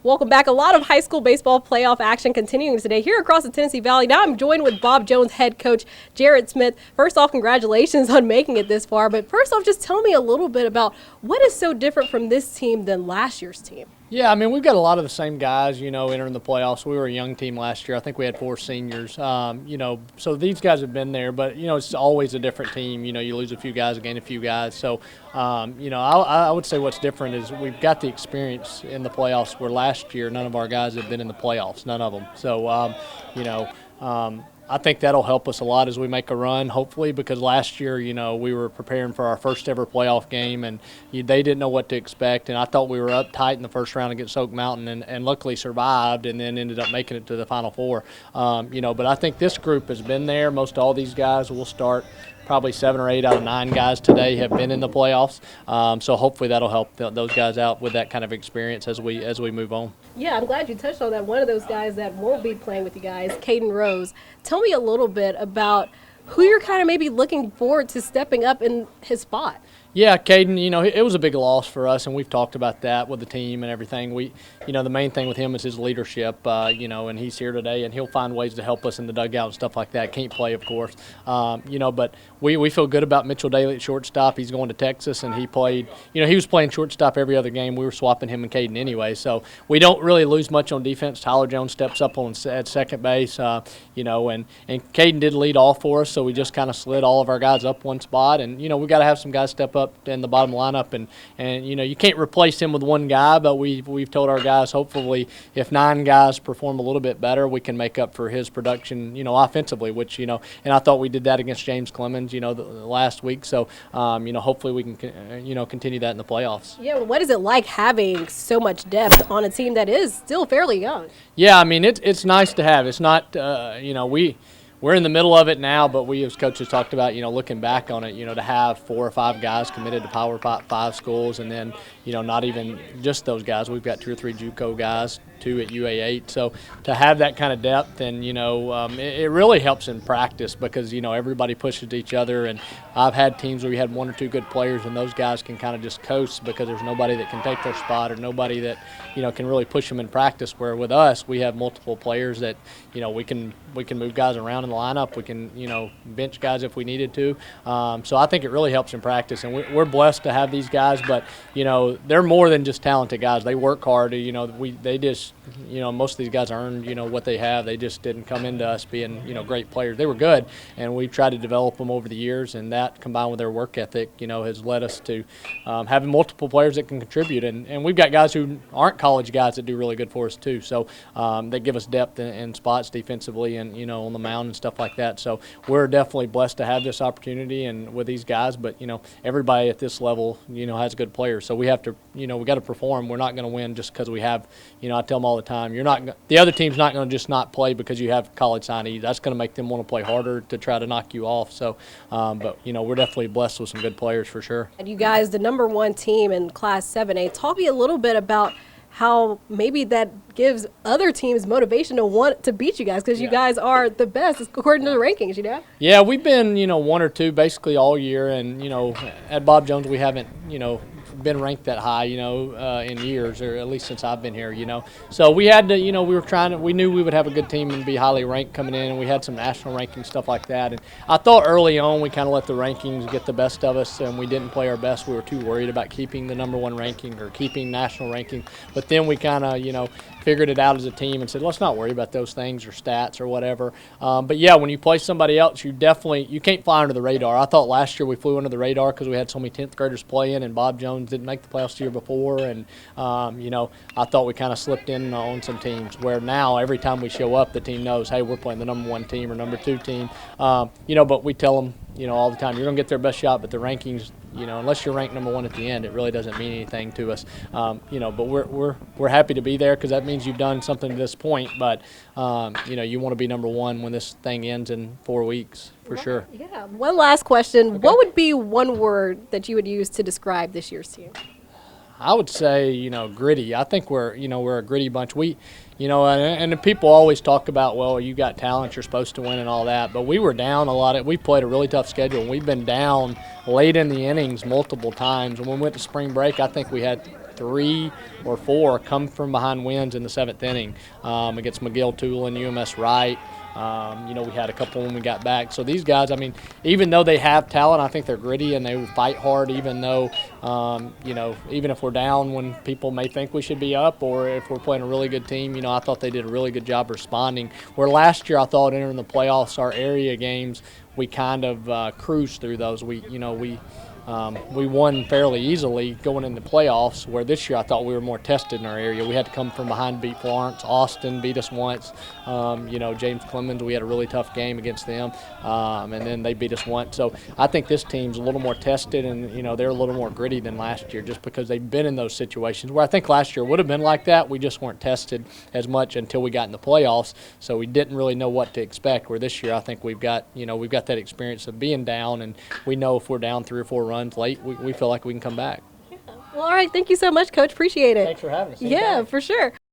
Welcome back. A lot of high school baseball playoff action continuing today here across the Tennessee Valley. Now I'm joined with Bob Jones head coach Jared Smith. First off, congratulations on making it this far. But first off, just tell me a little bit about what is so different from this team than last year's team. Yeah, I mean, we've got a lot of the same guys, entering the playoffs. We were a young team last year. I think we had 4 seniors, so these guys have been there, but, it's always a different team. You lose a few guys, gain a few guys. So, I would say what's different is we've got the experience in the playoffs where last year none of our guys have been in the playoffs, none of them. So, I think that'll help us a lot as we make a run, hopefully, because last year, we were preparing for our first ever playoff game, and they didn't know what to expect. And I thought we were up tight in the first round against Oak Mountain and luckily survived and then ended up making it to the Final Four. But I think this group has been there. Most all these guys will start. Probably 7 or 8 out of 9 guys today have been in the playoffs, so hopefully that'll help those guys out with that kind of experience as we move on. Yeah, I'm glad you touched on that. One of those guys that won't be playing with you guys, Caden Rose. Tell me a little bit about who you're kind of maybe looking forward to stepping up in his spot. Yeah, Caden, it was a big loss for us, and we've talked about that with the team and everything. The main thing with him is his leadership, and he's here today, and he'll find ways to help us in the dugout and stuff like that. Can't play, of course, but we feel good about Mitchell Daly at shortstop. He's going to Texas, and he played, he was playing shortstop every other game. We were swapping him and Caden anyway, so we don't really lose much on defense. Tyler Jones steps up at second base, and Caden did lead off for us, so we just kind of slid all of our guys up one spot, and, we got to have some guys step up in the bottom lineup, and you can't replace him with one guy, but we've told our guys hopefully if 9 guys perform a little bit better, we can make up for his production, offensively, which and I thought we did that against James Clemens, the last week. So hopefully we can continue that in the playoffs. Yeah, well, what is it like having so much depth on a team that is still fairly young? Yeah, I mean it's nice to have. It's not we're in the middle of it now, but we as coaches talked about, looking back on it, to have 4 or 5 guys committed to Power 5 schools, and then, not even just those guys. We've got 2 or 3 JUCO guys, 2 at UA8. So to have that kind of depth, and it really helps in practice because everybody pushes each other. And I've had teams where we had 1 or 2 good players, and those guys can kind of just coast because there's nobody that can take their spot or nobody that can really push them in practice. Where with us, we have multiple players that we can move guys around in the lineup. We can bench guys if we needed to. So I think it really helps in practice, and we're blessed to have these guys. But they're more than just talented guys. They work hard. They just most of these guys earned what they have. They just didn't come into us being great players. They were good, and we've tried to develop them over the years, and that combined with their work ethic has led us to having multiple players that can contribute. And we've got guys who aren't college guys that do really good for us too. So they give us depth in spots defensively and on the mound and stuff like that. So we're definitely blessed to have this opportunity and with these guys. But everybody at this level has good players. So we have to we got to perform. We're not going to win just because we have I tell them all the time, the other team's not going to just not play because you have college signees. That's going to make them want to play harder to try to knock you off. So, but we're definitely blessed with some good players for sure. And you guys, the #1 team in Class 7A, talk me a little bit about how maybe that gives other teams motivation to want to beat you guys because you guys are the best according to the rankings, Yeah, we've been, 1 or 2 basically all year, and, at Bob Jones we haven't, been ranked that high, in years, or at least since I've been here, So we had to, we knew we would have a good team and be highly ranked coming in, and we had some national rankings, stuff like that. And I thought early on we kind of let the rankings get the best of us, and we didn't play our best. We were too worried about keeping the #1 ranking or keeping national ranking. But then we kind of, figured it out as a team and said, let's not worry about those things or stats or whatever. But yeah, when you play somebody else, you can't fly under the radar. I thought last year we flew under the radar because we had so many 10th graders playing, and Bob Jones didn't make the playoffs the year before. And, I thought we kind of slipped in on some teams where now every time we show up, the team knows, hey, we're playing the #1 team or #2 team. But we tell them, all the time, you're going to get their best shot, but the rankings, unless you're ranked #1 at the end, it really doesn't mean anything to us. But we're happy to be there because that means you've done something to this point. But you want to be #1 when this thing ends in 4 weeks for sure. Yeah. One last question: What would be one word that you would use to describe this year's team? I would say, gritty. I think we're a gritty bunch. And people always talk about, well, you got talent, you're supposed to win and all that. But we were down a lot. We played a really tough schedule, and we've been down late in the innings multiple times. When we went to spring break, I think we had 3 or 4 come from behind wins in the 7th inning against McGill, Tulane, UMS Wright. We had a couple when we got back. So these guys, I mean, even though they have talent, I think they're gritty and they fight hard, even though, even if we're down when people may think we should be up, or if we're playing a really good team, I thought they did a really good job responding. Where last year I thought entering the playoffs, our area games, we kind of cruised through those. We won fairly easily going into playoffs, where this year I thought we were more tested in our area. We had to come from behind to beat Florence. Austin beat us once. James Clemens, we had a really tough game against them, and then they beat us once. So I think this team's a little more tested, and, they're a little more gritty than last year just because they've been in those situations where I think last year would have been like that. We just weren't tested as much until we got in the playoffs, so we didn't really know what to expect, where this year I think we've got that experience of being down, and we know if we're down 3 or 4 runs late, we feel like we can come back. Well, all right. Thank you so much, Coach. Appreciate it. Thanks for having us. Yeah, for sure.